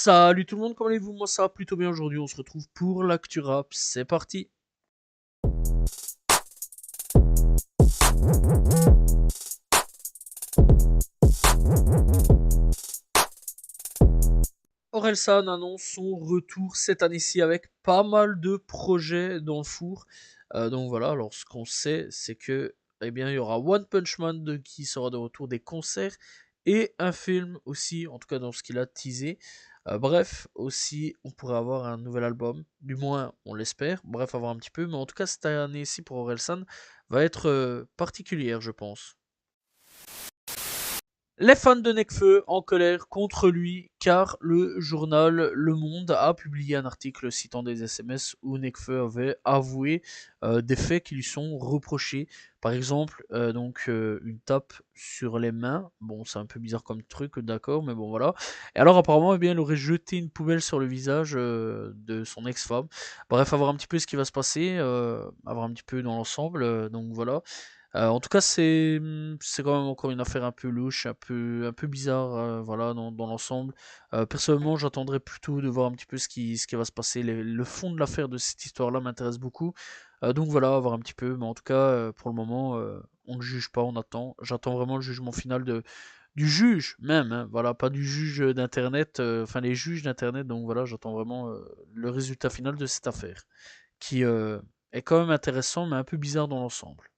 Salut tout le monde, comment allez-vous? Moi ça va plutôt bien aujourd'hui, on se retrouve pour l'actu rap, c'est parti. Orelsan annonce son retour cette année-ci avec pas mal de projets dans le four. Donc voilà, alors ce qu'on sait, c'est que eh bien il y aura One Punch Man qui sera de retour, des concerts et un film aussi, en tout cas dans ce qu'il a teasé. Bref, aussi on pourrait avoir un nouvel album, du moins on l'espère. Bref, avoir un petit peu, mais en tout cas cette année-ci pour Orelsan va être particulière, je pense. Les fans de Nekfeu en colère contre lui car le journal Le Monde a publié un article citant des SMS où Nekfeu avait avoué des faits qui lui sont reprochés. Par exemple, une tape sur les mains. Bon, c'est un peu bizarre comme truc, d'accord, mais bon voilà. Et alors apparemment, eh bien, il aurait jeté une poubelle sur le visage de son ex-femme. Bref, à voir un petit peu ce qui va se passer, à voir un petit peu dans l'ensemble. Donc voilà. En tout cas, c'est quand même encore une affaire un peu louche, un peu bizarre, voilà, dans l'ensemble. Personnellement, j'attendrais plutôt de voir un petit peu ce qui va se passer. Le fond de l'affaire de cette histoire-là m'intéresse beaucoup. Donc voilà, voir un petit peu. Mais en tout cas, pour le moment, on ne juge pas, on attend. J'attends vraiment le jugement final du juge même, hein, voilà, pas du juge d'internet, enfin les juges d'internet. Donc voilà, j'attends vraiment le résultat final de cette affaire, qui est quand même intéressant, mais un peu bizarre dans l'ensemble.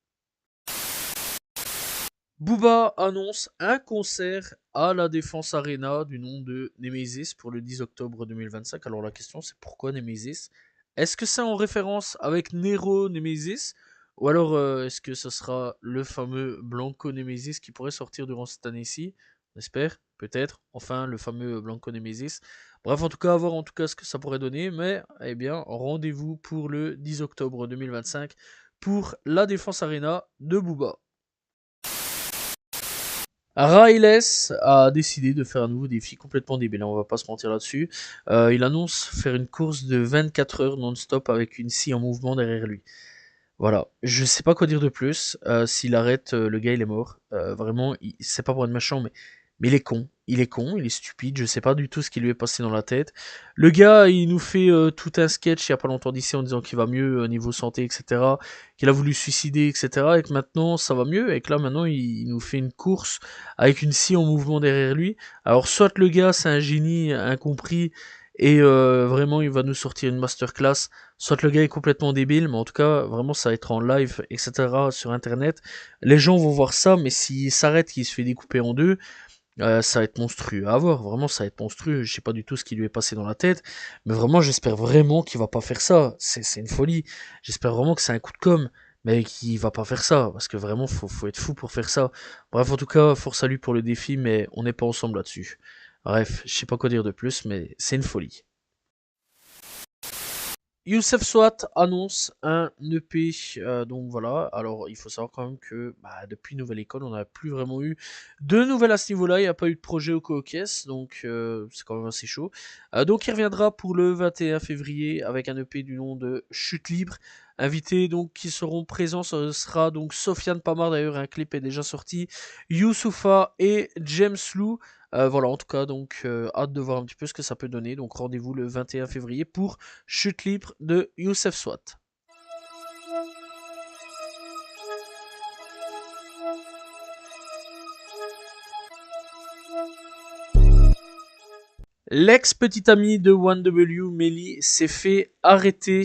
Booba annonce un concert à la Défense Arena du nom de Nemesis pour le 10 octobre 2025. Alors la question c'est pourquoi Nemesis? Est-ce que c'est en référence avec Nero Nemesis? Ou alors est-ce que ce sera le fameux Blanco Nemesis qui pourrait sortir durant cette année-ci? On espère, peut-être, enfin le fameux Blanco Nemesis. Bref, en tout cas, à voir en tout cas ce que ça pourrait donner. Mais eh bien, rendez-vous pour le 10 octobre 2025 pour la Défense Arena de Booba. Riles a décidé de faire un nouveau défi complètement débile, hein, on va pas se mentir là-dessus. Il annonce faire une course de 24 heures non-stop avec une scie en mouvement derrière lui. Voilà, je sais pas quoi dire de plus. S'il arrête, le gars il est mort. Vraiment, c'est pas pour être méchant, mais il est con. Il est con, il est stupide, je sais pas du tout ce qui lui est passé dans la tête. Le gars, il nous fait tout un sketch il y a pas longtemps d'ici en disant qu'il va mieux au niveau santé, etc. Qu'il a voulu se suicider, etc. Et que maintenant ça va mieux, et que là maintenant il nous fait une course avec une scie en mouvement derrière lui. Alors soit le gars c'est un génie incompris, et vraiment il va nous sortir une masterclass, soit le gars est complètement débile, mais en tout cas, vraiment, ça va être en live, etc., sur Internet. Les gens vont voir ça, mais s'il s'arrête, qu'il se fait découper en deux, ça va être monstrueux à voir. Vraiment, ça va être monstrueux. Je sais pas du tout ce qui lui est passé dans la tête, mais vraiment, j'espère vraiment qu'il va pas faire ça. C'est une folie. J'espère vraiment que c'est un coup de com', mais qu'il va pas faire ça, parce que vraiment, faut être fou pour faire ça. Bref, en tout cas, force à lui pour le défi, mais on n'est pas ensemble là-dessus. Bref, je sais pas quoi dire de plus, mais c'est une folie. Youssef Swat annonce un EP, donc voilà. Alors il faut savoir quand même que depuis Nouvelle École, on n'a plus vraiment eu de nouvelles à ce niveau-là. Il n'y a pas eu de projet au co-caisse, donc c'est quand même assez chaud. Donc il reviendra pour le 21 février avec un EP du nom de Chute Libre. Invités donc qui seront présents, ce sera donc Sofiane Pamar, d'ailleurs un clip est déjà sorti, Youssoufa et James Lou. Voilà, en tout cas, donc hâte de voir un petit peu ce que ça peut donner. Donc rendez-vous le 21 février pour Chute libre de Youssef Swat. L'ex-petite amie de 1W, Melly, s'est fait arrêter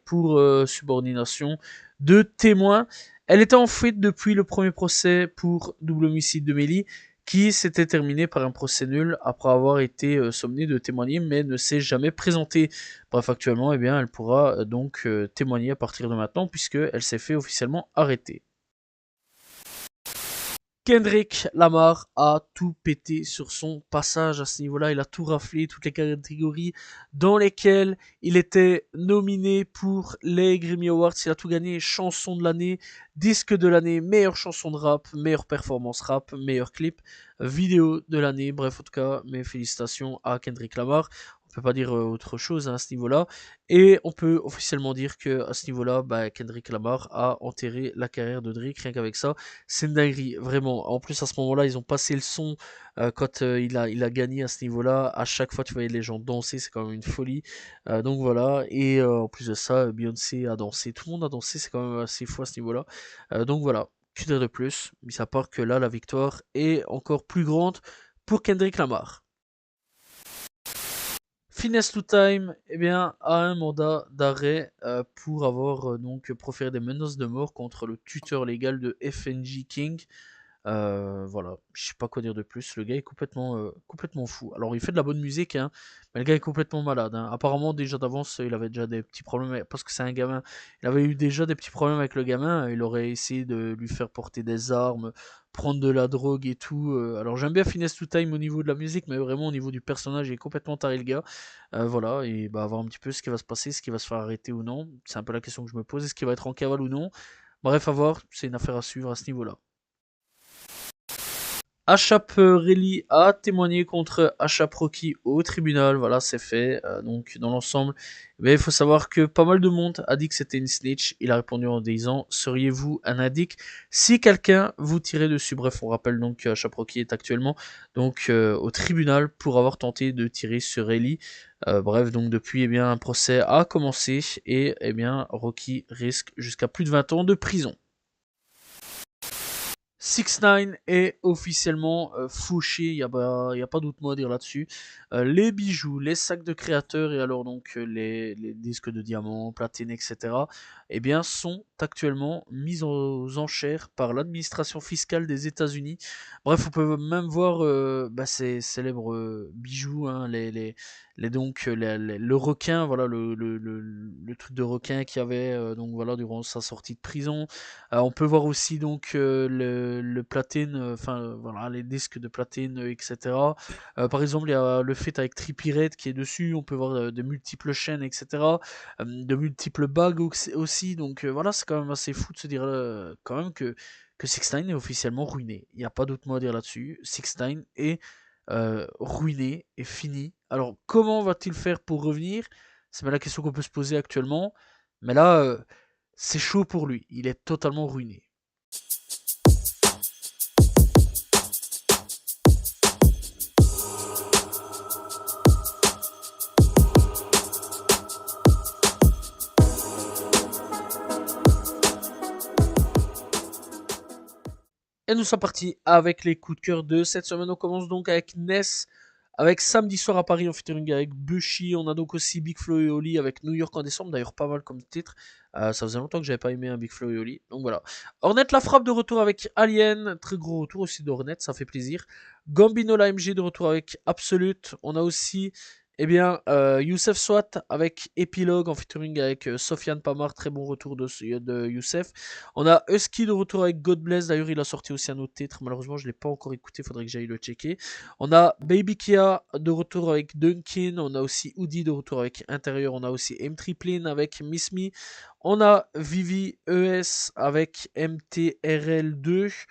pour subordination de témoin. Elle était en fuite depuis le premier procès pour double homicide de Melly, qui s'était terminé par un procès nul après avoir été sommée de témoigner, mais ne s'est jamais présentée. Bref, actuellement, eh bien, elle pourra donc témoigner à partir de maintenant, puisqu'elle s'est fait officiellement arrêter. Kendrick Lamar a tout pété sur son passage à ce niveau-là. Il a tout raflé, toutes les catégories dans lesquelles il était nominé pour les Grammy Awards. Il a tout gagné. Chanson de l'année, disque de l'année, meilleure chanson de rap, meilleure performance rap, meilleur clip, vidéo de l'année. Bref, en tout cas, mes félicitations à Kendrick Lamar. On peut pas dire autre chose hein, à ce niveau-là. Et on peut officiellement dire que à ce niveau-là, bah, Kendrick Lamar a enterré la carrière de Drake. Rien qu'avec ça, c'est une dinguerie, vraiment. En plus, à ce moment-là, ils ont passé le son quand il a gagné à ce niveau-là. À chaque fois, tu voyais les gens danser, c'est quand même une folie. Donc voilà. Et en plus de ça, Beyoncé a dansé. Tout le monde a dansé, c'est quand même assez fou à ce niveau-là. Donc voilà. Que dire de plus, mis à part que là, la victoire est encore plus grande pour Kendrick Lamar. Finesse to Time, eh bien, a un mandat d'arrêt pour avoir donc proféré des menaces de mort contre le tuteur légal de FNG King. Voilà, je sais pas quoi dire de plus. Le gars est complètement fou. Alors, il fait de la bonne musique, hein, mais le gars est complètement malade. Hein. Apparemment, déjà d'avance, il avait déjà des petits problèmes parce que c'est un gamin. Il avait eu déjà des petits problèmes avec le gamin. Il aurait essayé de lui faire porter des armes, prendre de la drogue et tout. Alors, j'aime bien Finesse to Time au niveau de la musique, mais vraiment au niveau du personnage, il est complètement taré le gars. Voilà, et bah, voir un petit peu ce qui va se passer, ce qui va se faire arrêter ou non. C'est un peu la question que je me pose. Est-ce qu'il va être en cavale ou non? Bref, à voir. C'est une affaire à suivre à ce niveau-là. Achap Relly a témoigné contre Achap Rocky au tribunal, voilà, c'est fait. Donc, dans l'ensemble, il faut savoir que pas mal de monde a dit que c'était une snitch. Il a répondu en disant: seriez-vous un addict si quelqu'un vous tirait dessus? Bref, on rappelle donc que Achap Rocky est actuellement donc au tribunal pour avoir tenté de tirer sur Relly. Bref, donc depuis, eh bien, un procès a commencé et eh bien, Rocky risque jusqu'à plus de 20 ans de prison. 6 9 est officiellement fauché, y a pas d'autre mot à dire là-dessus. Les bijoux, les sacs de créateurs et alors donc les disques de diamants, platine, etc. eh bien sont actuellement mis aux enchères par l'administration fiscale des États-Unis. Bref, on peut même voir ces célèbres bijoux, hein, donc le requin, voilà le truc de requin qu'il y avait donc voilà durant sa sortie de prison. On peut voir aussi donc le platine, enfin voilà, les disques de platine, etc. Par exemple, il y a le fait avec Trippie Redd qui est dessus. On peut voir de multiples chaînes, etc. De multiples bagues aussi. Donc voilà, c'est quand même assez fou de se dire quand même que 6 9 est officiellement ruiné. Il n'y a pas d'autre mot à dire là-dessus. 6 9 est ruiné et fini. Alors comment va-t-il faire pour revenir? C'est bien la question qu'on peut se poser actuellement. Mais là, c'est chaud pour lui, il est totalement ruiné. Et nous sommes partis avec les coups de cœur de cette semaine. On commence donc avec Ness, avec Samedi soir à Paris en featuring avec Bushy. On a donc aussi Big Flo et Oli avec New York en décembre. D'ailleurs, pas mal comme titre. Ça faisait longtemps que j'avais pas aimé un Big Flo et Oli. Donc voilà. Hornet la frappe de retour avec Alien. Très gros retour aussi d'Hornet, ça fait plaisir. Gambino l'AMG de retour avec Absolute. On a aussi Youssef Swat avec Epilogue en featuring avec Sofiane Pamar, très bon retour de Youssef. On a Husky de retour avec God Bless, d'ailleurs il a sorti aussi un autre titre, malheureusement je ne l'ai pas encore écouté, faudrait que j'aille le checker. On a Baby Kia de retour avec Dunkin, on a aussi Oudi de retour avec Intérieur, on a aussi M Triplin avec Miss Me, on a Vivi ES avec MTRL2,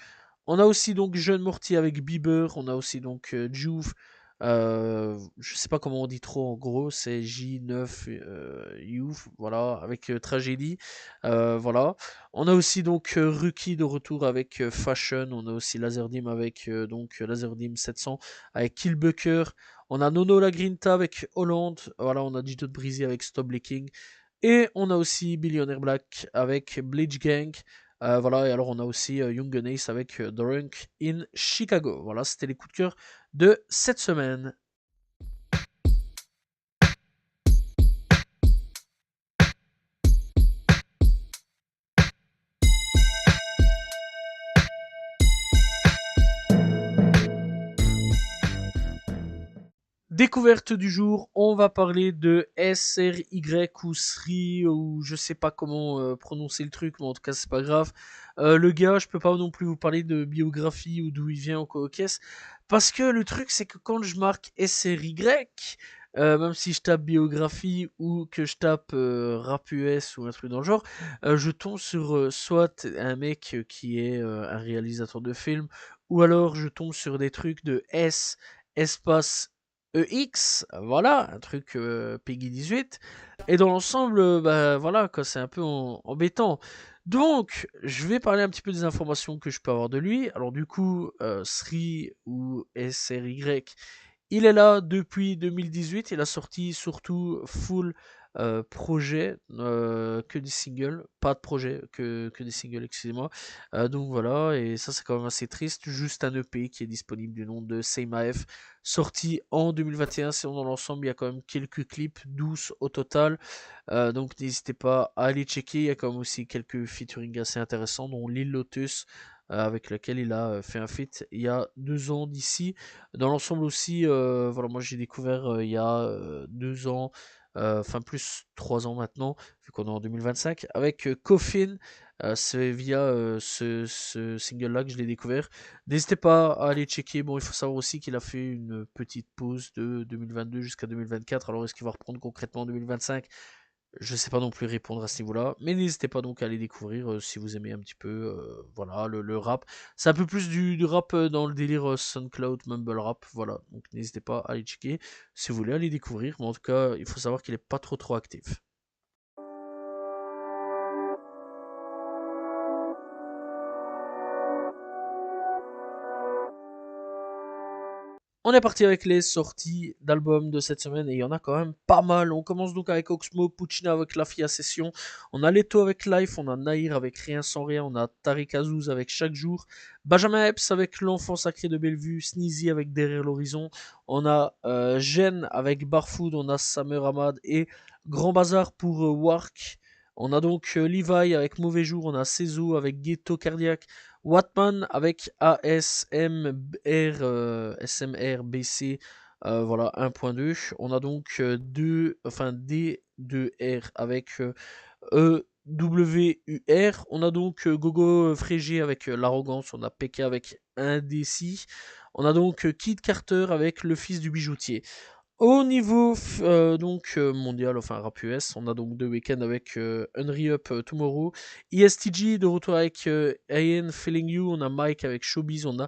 on a aussi donc Jeune Morty avec Bieber, on a aussi donc Juve. Je sais pas comment on dit trop en gros, c'est J9 Youth, voilà, avec Tragédie, voilà. On a aussi donc Ruki de retour avec Fashion, on a aussi Laserdime avec donc Laserdime 700 avec Killbucker, on a Nono la Grinta avec Hollande, voilà, on a Dito de Breezy avec Stop Blinking, et on a aussi Billionaire Black avec Bleach Gang. Voilà, et alors on a aussi Young Ace avec Drunk in Chicago. Voilà, c'était les coups de cœur de cette semaine. Découverte du jour, on va parler de SRY ou SRI ou je sais pas comment prononcer le truc, mais en tout cas c'est pas grave. Le gars, je peux pas non plus vous parler de biographie ou d'où il vient ou quoi au caisse, parce que le truc c'est que quand je marque SRY, même si je tape biographie ou que je tape rap US ou un truc dans le genre, je tombe sur soit un mec qui est un réalisateur de film, ou alors je tombe sur des trucs de S espace EX, voilà, un truc Peggy 18. Et dans l'ensemble, bah voilà, quoi, c'est un peu embêtant. Donc, je vais parler un petit peu des informations que je peux avoir de lui. Alors du coup, Sri ou SRY, il est là depuis 2018. Il a sorti surtout full projet, que des singles, pas de projet, que des singles, excusez-moi. Donc voilà, et ça c'est quand même assez triste. Juste un EP qui est disponible du nom de Same AF, sorti en 2021. Sinon dans l'ensemble, il y a quand même quelques clips, 12 au total. Donc n'hésitez pas à aller checker. Il y a quand même aussi quelques featuring assez intéressants, dont Lil Lotus, avec lequel il a fait un feat il y a 2 ans d'ici. Dans l'ensemble aussi, voilà, moi j'ai découvert il y a 2 ans, enfin plus 3 ans maintenant, vu qu'on est en 2025, avec Coffin. C'est via ce single-là que je l'ai découvert. N'hésitez pas à aller checker. Bon, il faut savoir aussi qu'il a fait une petite pause de 2022 jusqu'à 2024. Alors, est-ce qu'il va reprendre concrètement en 2025? Je sais pas non plus répondre à ce niveau-là, mais n'hésitez pas donc à aller découvrir si vous aimez un petit peu voilà, le rap. C'est un peu plus du rap dans le délire SoundCloud, Mumble Rap, voilà. Donc n'hésitez pas à aller checker si vous voulez aller découvrir, mais en tout cas, il faut savoir qu'il est pas trop actif. On est parti avec les sorties d'albums de cette semaine et il y en a quand même pas mal. On commence donc avec Oxmo Puccina avec La Fia Session. On a Leto avec Life, on a Naïr avec Rien sans rien, on a Tariq Azouz avec Chaque jour, Benjamin Epps avec L'Enfant Sacré de Bellevue, Sneezy avec Derrière l'Horizon, on a Jen avec Barfood, on a Samer Ahmad et Grand Bazar pour Wark. On a donc Levi avec Mauvais Jour, on a Cezo avec Ghetto Cardiaque, Watman avec SMRBC, voilà 1.2. On a donc D2R avec EWUR. On a donc Gogo Frégé avec l'arrogance. On a PK avec Indécis. On a donc Kid Carter avec le fils du bijoutier. Au niveau donc mondial, enfin rap US, on a donc The Weeknd avec Unri Up Tomorrow, ESTG de retour avec Ian Feeling You, on a Mike avec Showbiz, on a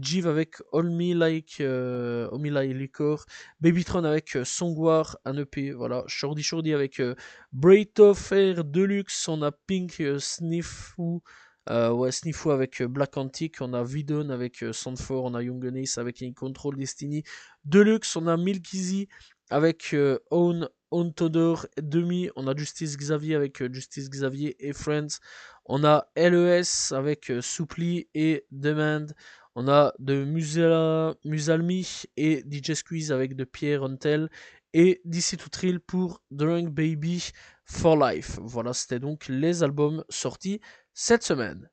Jive avec All Me Like Liquor, Babytron avec Songwar, un EP, voilà, Shorty avec Braid of Air Deluxe, on a Pink Sniffoo avec Black Antique, on a Vidon avec Sandfor, on a Young Ace avec In Control Destiny, Deluxe, on a Milkizy avec Own Todor Demi, on a Justice Xavier avec Justice Xavier et Friends, on a LES avec Soupli et Demand, on a de Musalmi et DJ Squeeze avec de Pierre Ontel et DC to Trill pour Drunk Baby for Life. Voilà, c'était donc les albums sortis cette semaine.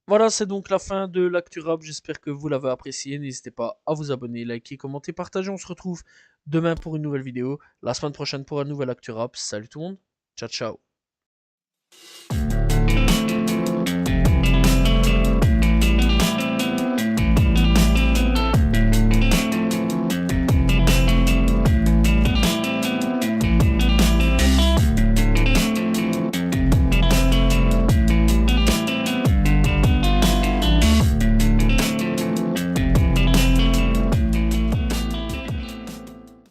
Voilà, c'est donc la fin de l'actu rap. J'espère que vous l'avez apprécié. N'hésitez pas à vous abonner, liker, commenter, partager. On se retrouve demain pour une nouvelle vidéo. La semaine prochaine pour un nouvel actu rap. Salut tout le monde. Ciao, ciao.